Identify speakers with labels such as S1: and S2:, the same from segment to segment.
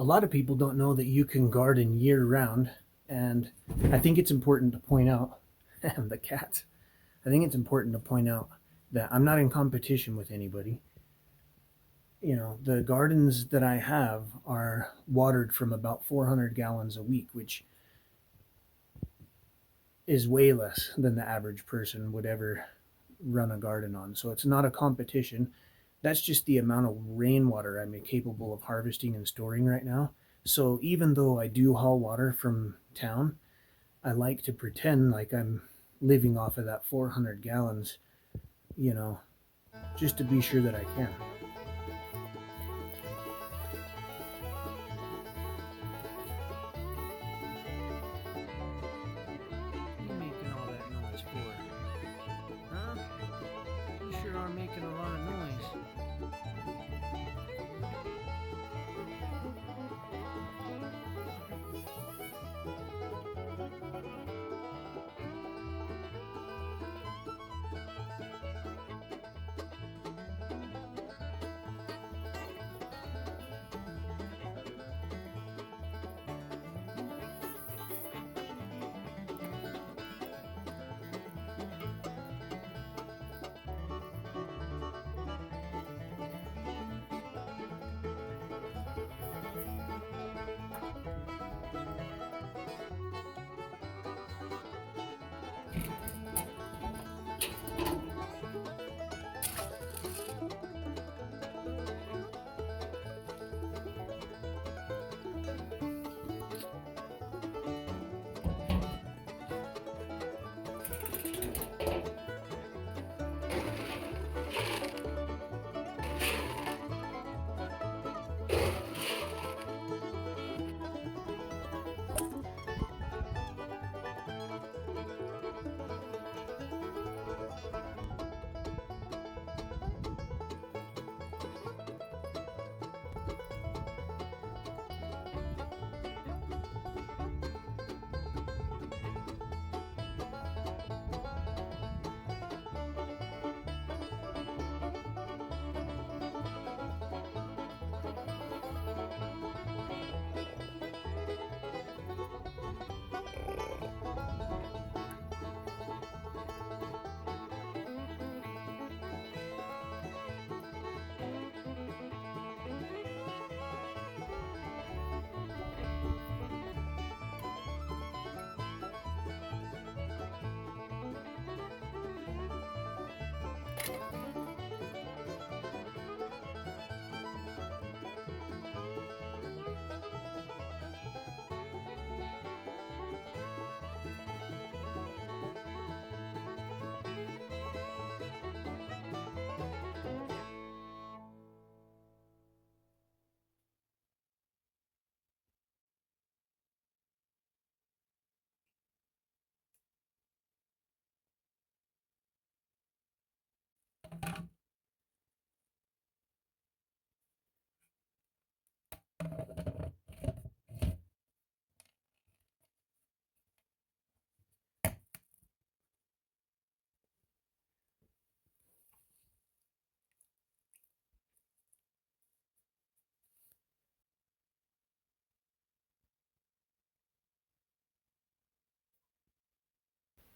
S1: A lot of people don't know that you can garden year round, and I think it's important to point out, the cats, I think it's important to point out that I'm not in competition with anybody. You know, the gardens that I have are watered from about 400 gallons a week, which is way less than the average person would ever run a garden on. So it's not a competition. That's just the amount of rainwater I'm capable of harvesting and storing right now. So even though I do haul water from town, I like to pretend like I'm living off of that 400 gallons, you know, just to be sure that I can. What are you making all that noise for? Huh? You sure are making a lot of noise.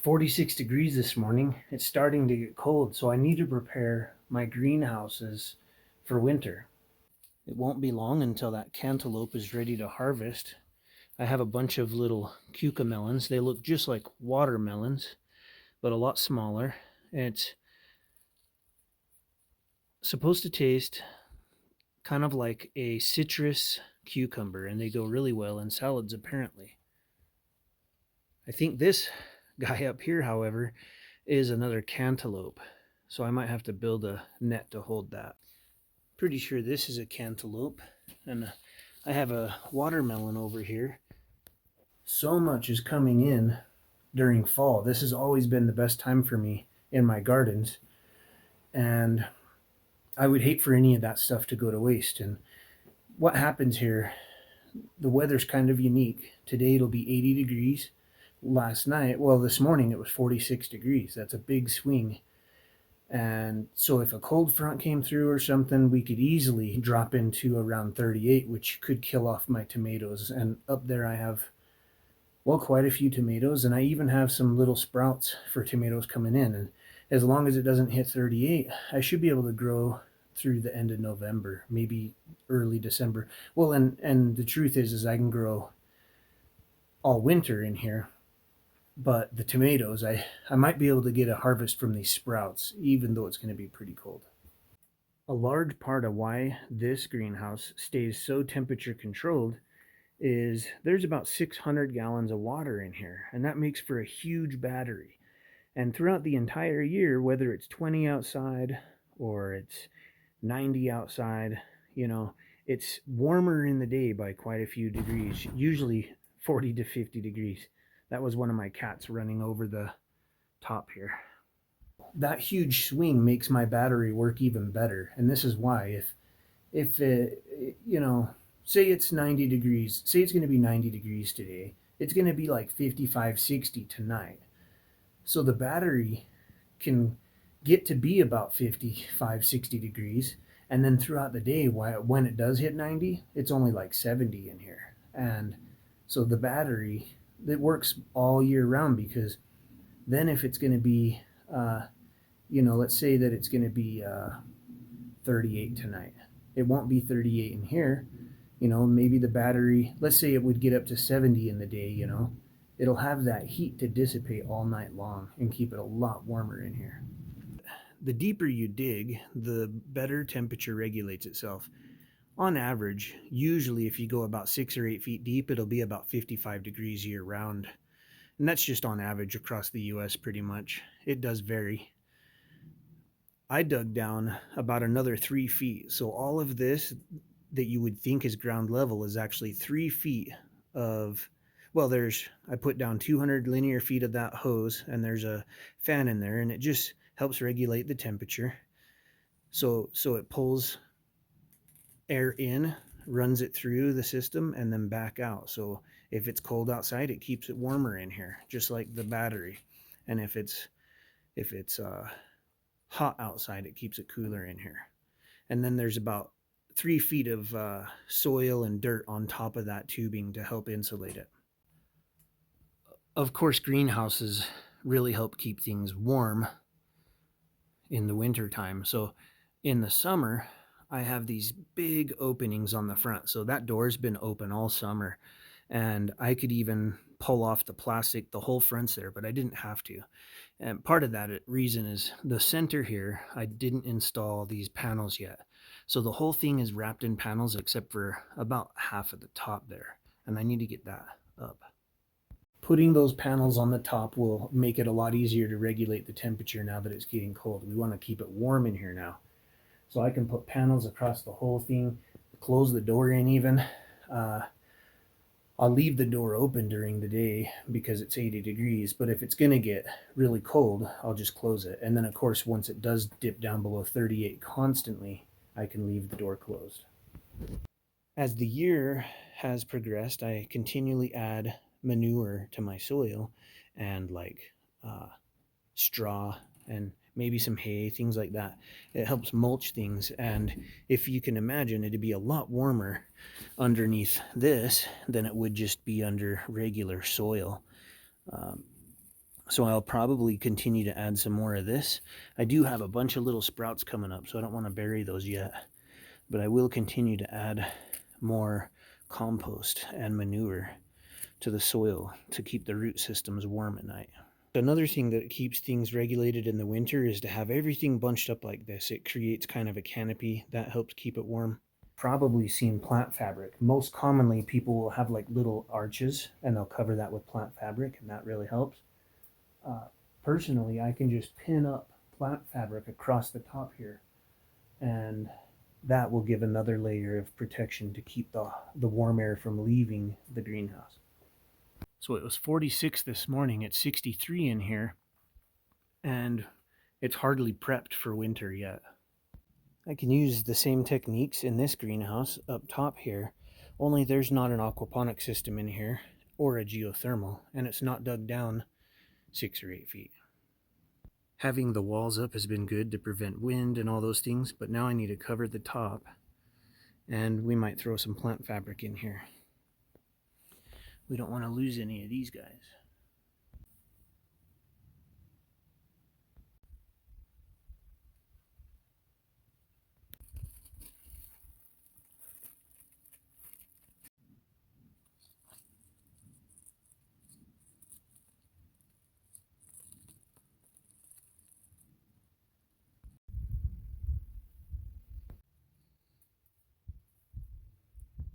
S1: "46 degrees this morning. It's starting to get cold, so I need to prepare my greenhouses for winter. It won't be long until that cantaloupe is ready to harvest. I have a bunch of little cucamelons. They look just like watermelons, but a lot smaller. It's supposed to taste kind of like a citrus cucumber, and they go really well in salads, apparently. I think this guy up here, however, is another cantaloupe, so I might have to build a net to hold that. Pretty sure this is a cantaloupe, and I have a watermelon over here. So much is coming in during fall. This has always been the best time for me in my gardens, and I would hate for any of that stuff to go to waste. And what happens here, the weather's kind of unique. Today it'll be 80 degrees. Last night, well, this morning it was 46 degrees. That's a big swing. And so if a cold front came through or something, we could easily drop into around 38, which could kill off my tomatoes. And up there I have, well, quite a few tomatoes, and I even have some little sprouts for tomatoes coming in. And as long as it doesn't hit 38, I should be able to grow through the end of November, maybe early December. Well, and the truth is I can grow all winter in here, but the tomatoes, I might be able to get a harvest from these sprouts, even though it's going to be pretty cold. A large part of why this greenhouse stays so temperature controlled is there's about 600 gallons of water in here, and that makes for a huge battery. And throughout the entire year, whether it's 20 outside or it's 90 outside, it's warmer in the day by quite a few degrees, usually 40 to 50 degrees. That was one of my cats running over the top here. That huge swing makes my battery work even better. And this is why if it, say it's 90 degrees, say it's going to be 90 degrees today, it's going to be like 55, 60 tonight. So the battery can get to be about 55, 60 degrees. And then throughout the day, when it does hit 90, it's only like 70 in here. And so the battery, it works all year round, because then if it's going to be, let's say that it's going to be 38 tonight. It won't be 38 in here. Maybe the battery, let's say it would get up to 70 in the day, it'll have that heat to dissipate all night long and keep it a lot warmer in here. The deeper you dig, the better temperature regulates itself. On average, usually if you go about 6 or 8 feet deep, it'll be about 55 degrees year round. And that's just on average across the US pretty much. It does vary. I dug down about another 3 feet. So all of this that you would think is ground level is actually 3 feet of, well, I put down 200 linear feet of that hose, and there's a fan in there, and it just helps regulate the temperature. So it pulls air in, runs it through the system, and then back out. So if it's cold outside, it keeps it warmer in here, just like the battery. And if it's hot outside, it keeps it cooler in here. And then there's about 3 feet of soil and dirt on top of that tubing to help insulate it. Of course, greenhouses really help keep things warm in the winter time. So in the summer, I have these big openings on the front. So that door's been open all summer, and I could even pull off the plastic, the whole front's there, but I didn't have to. And part of that reason is the center here, I didn't install these panels yet. So the whole thing is wrapped in panels except for about half of the top there, and I need to get that up. Putting those panels on the top will make it a lot easier to regulate the temperature now that it's getting cold. We want to keep it warm in here now. So I can put panels across the whole thing, close the door in even. I'll leave the door open during the day because it's 80 degrees, but if it's going to get really cold, I'll just close it. And then, of course, once it does dip down below 38 constantly, I can leave the door closed. As the year has progressed, I continually add manure to my soil, and straw and maybe some hay, things like that. It helps mulch things, and if you can imagine, it'd be a lot warmer underneath this than it would just be under regular soil. So I'll probably continue to add some more of this. I do have a bunch of little sprouts coming up, so I don't want to bury those yet, but I will continue to add more compost and manure to the soil to keep the root systems warm at night. Another thing that keeps things regulated in the winter is to have everything bunched up like this. It creates kind of a canopy that helps keep it warm. Probably seen plant fabric. Most commonly, people will have like little arches and they'll cover that with plant fabric, and that really helps. Personally, I can just pin up plant fabric across the top here, and that will give another layer of protection to keep the warm air from leaving the greenhouse. So it was 46 this morning. It's 63 in here, and it's hardly prepped for winter yet. I can use the same techniques in this greenhouse up top here, only there's not an aquaponic system in here or a geothermal, and it's not dug down 6 or 8 feet. having the walls up has been good to prevent wind and all those things, but now I need to cover the top, and we might throw some plant fabric in here. We don't want to lose any of these guys.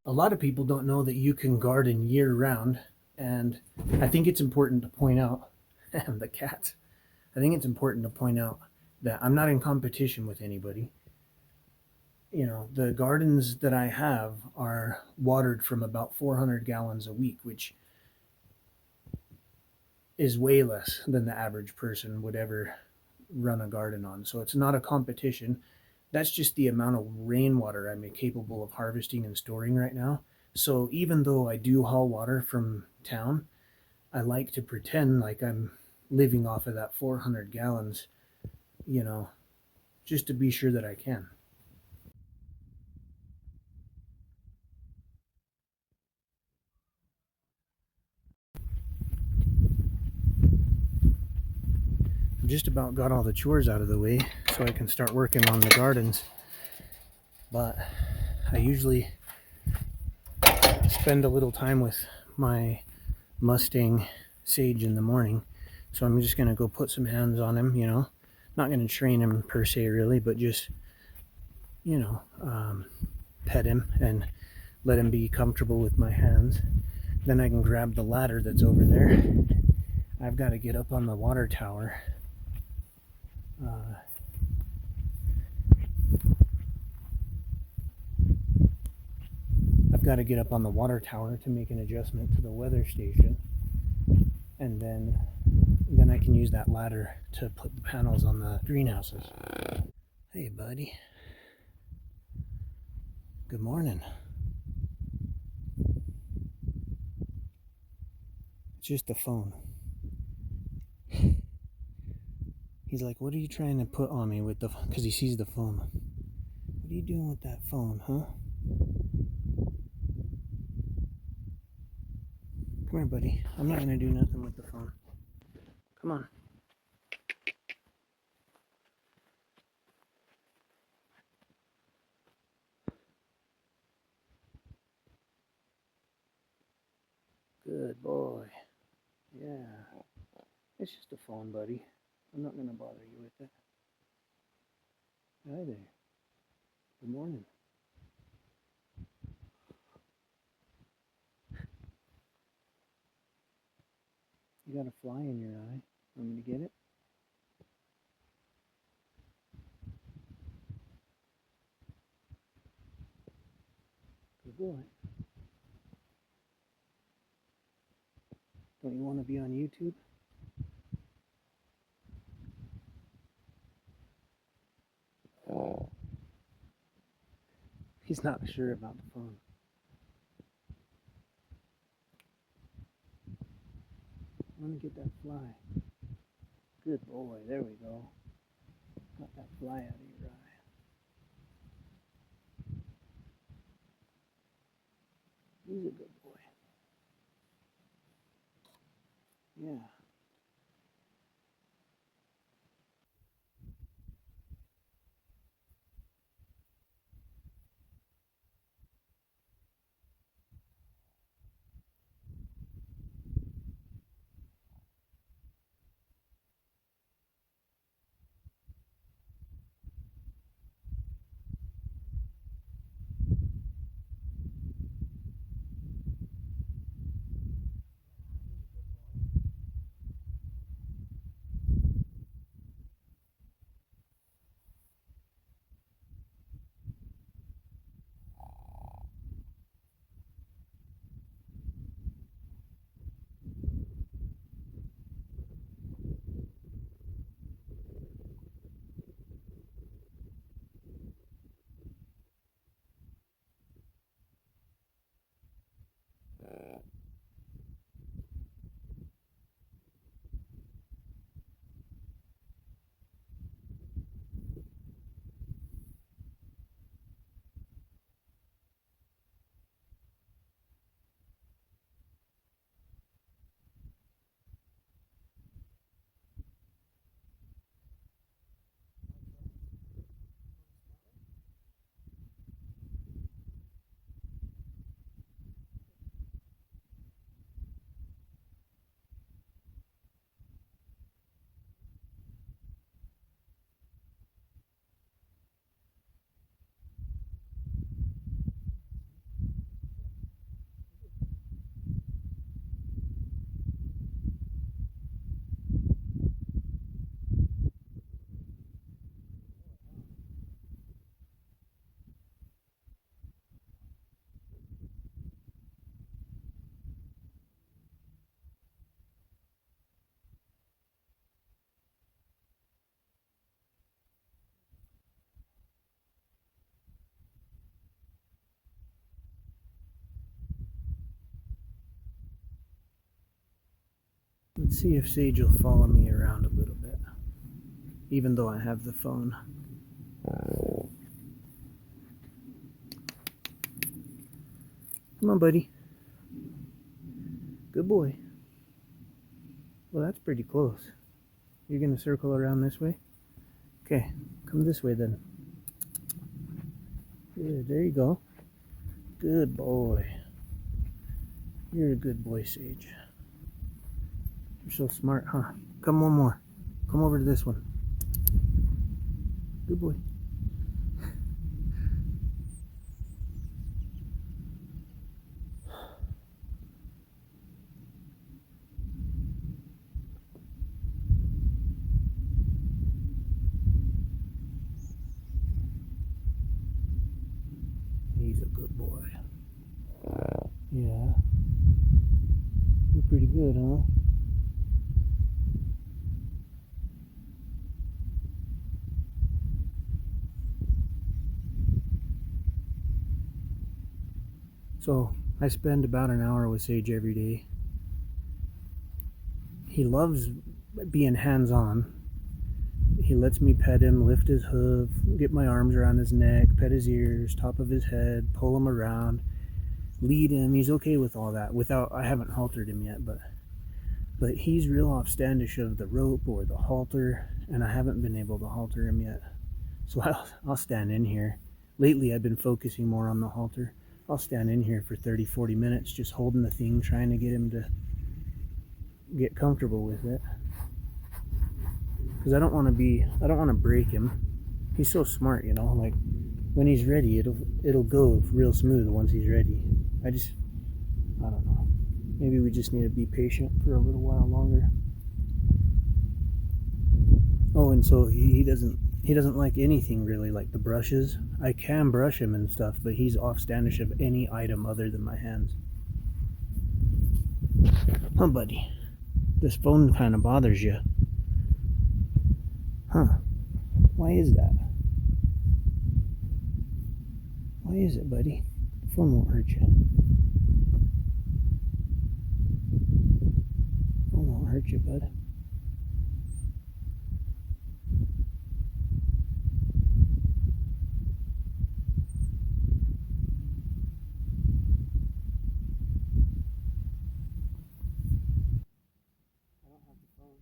S1: A lot of people don't know that you can garden year round, and I think it's important to point out, and the cats, I think it's important to point out that I'm not in competition with anybody. You know, the gardens that I have are watered from about 400 gallons a week, which is way less than the average person would ever run a garden on. So it's not a competition. That's just the amount of rainwater I'm capable of harvesting and storing right now. So even though I do haul water from town, I like to pretend like I'm living off of that 400 gallons, you know, just to be sure that I can. I've just about got all the chores out of the way so I can start working on the gardens. But I usually spend a little time with my Mustang Sage in the morning. So I'm just going to go put some hands on him, you know. Not going to train him per se, really, but just, you know, pet him and let him be comfortable with my hands. Then I can grab the ladder that's over there. I've got to get up on the water tower. I've got to get up on the water tower to make an adjustment to the weather station. And then I can use that ladder to put the panels on the greenhouses. Hey, buddy. Good morning. It's just the phone. He's like, what are you trying to put on me with the... Because he sees the phone. What are you doing with that phone, huh? Come here, buddy. I'm not going to do nothing with the phone. Come on. Good boy. Yeah. It's just a phone, buddy. I'm not going to bother you with it. Hi there. Good morning. You got a fly in your eye. Want me to get it? Good boy. Don't you want to be on YouTube? He's not sure about the phone. I want to get that fly. Good boy. There we go. Got that fly out of your eye. He's a good boy. Yeah. Let's see if Sage will follow me around a little bit, even though I have the phone. Come on, buddy. Good boy. Well, that's pretty close. You're going to circle around this way? Okay, come this way then. Good, there you go. Good boy. You're a good boy, Sage. You're so smart, huh? Come one more. Come over to this one. Good boy. He's a good boy. Yeah. You're pretty good, huh? So, I spend about an hour with Sage every day. He loves being hands-on. He lets me pet him, lift his hoof, get my arms around his neck, pet his ears, top of his head, pull him around, lead him. He's okay with all that. I haven't haltered him yet, but he's real offstandish of the rope or the halter, and I haven't been able to halter him yet. So I'll stand in here. Lately, I've been focusing more on the halter. I'll stand in here for 30-40 minutes just holding the thing, trying to get him to get comfortable with it, because I don't want to break him. He's so smart, like when he's ready, it'll go real smooth once he's ready. I don't know, maybe we just need to be patient for a little while longer. Oh, and so he doesn't like anything really, like the brushes. I can brush him and stuff, but he's offstandish of any item other than my hands. Huh, buddy? This phone kind of bothers you. Huh? Why is that? Why is it, buddy? The phone won't hurt you. The phone won't hurt you, bud. I don't have the phone.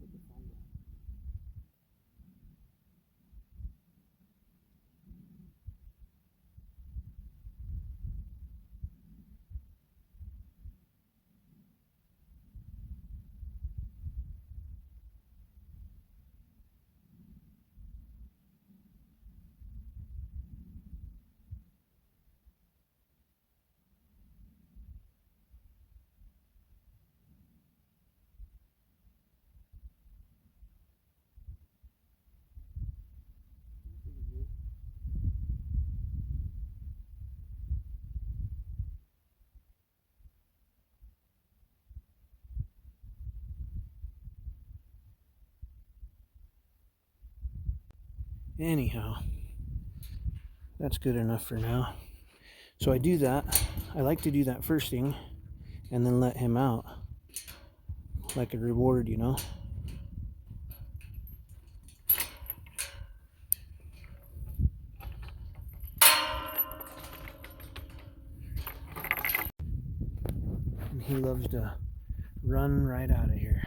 S1: Put the phone down. Anyhow, that's good enough for now. So I do that. I like to do that first thing and then let him out like a reward, And he loves to run right out of here.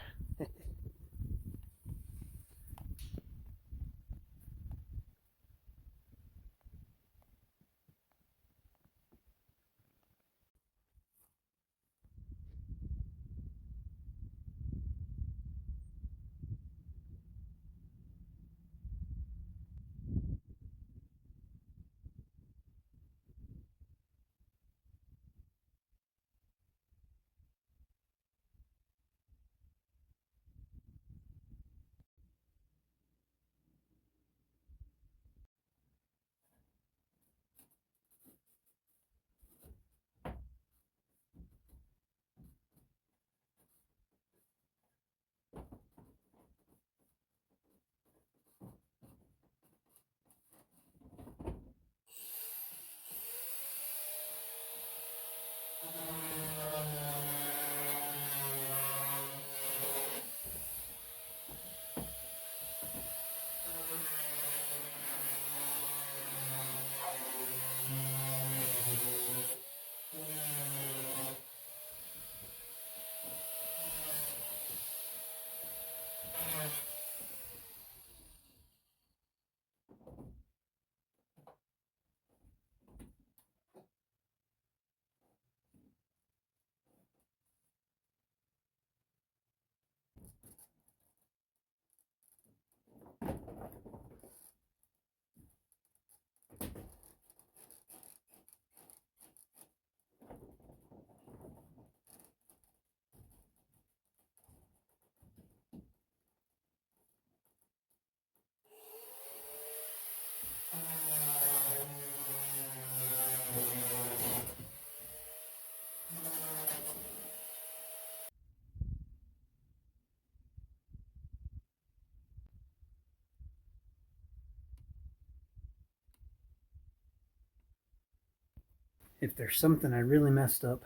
S1: if there's something I really messed up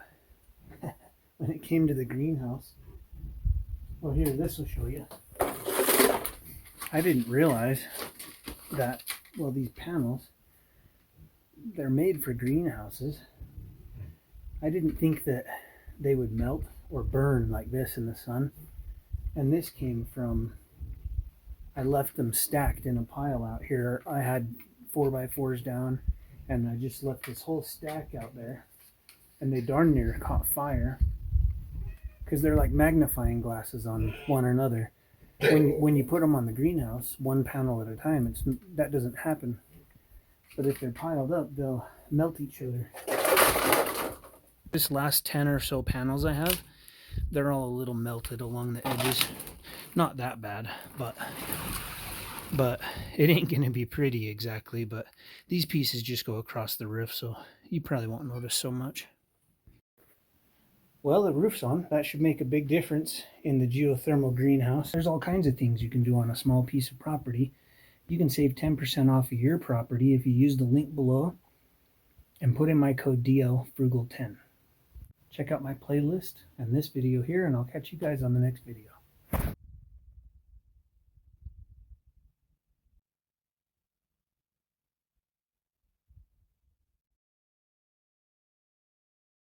S1: when it came to the greenhouse. Well, here, this will show you. I didn't realize that, well, these panels, they're made for greenhouses. I didn't think that they would melt or burn like this in the sun. And this came from, I left them stacked in a pile out here. I had 4x4s down, and I just left this whole stack out there, and they darn near caught fire because they're like magnifying glasses on one another. When you put them on the greenhouse, one panel at a time, that doesn't happen. But if they're piled up, they'll melt each other. This last 10 or so panels I have, they're all a little melted along the edges. Not that bad, but it ain't gonna be pretty exactly. But these pieces just go across the roof, so you probably won't notice so much. Well, the roof's on. That should make a big difference in the geothermal greenhouse. There's all kinds of things you can do on a small piece of property. You can save 10% off of your property if you use the link below and put in my code DLFrugal10. Check out my playlist and this video here, and I'll catch you guys on the next video.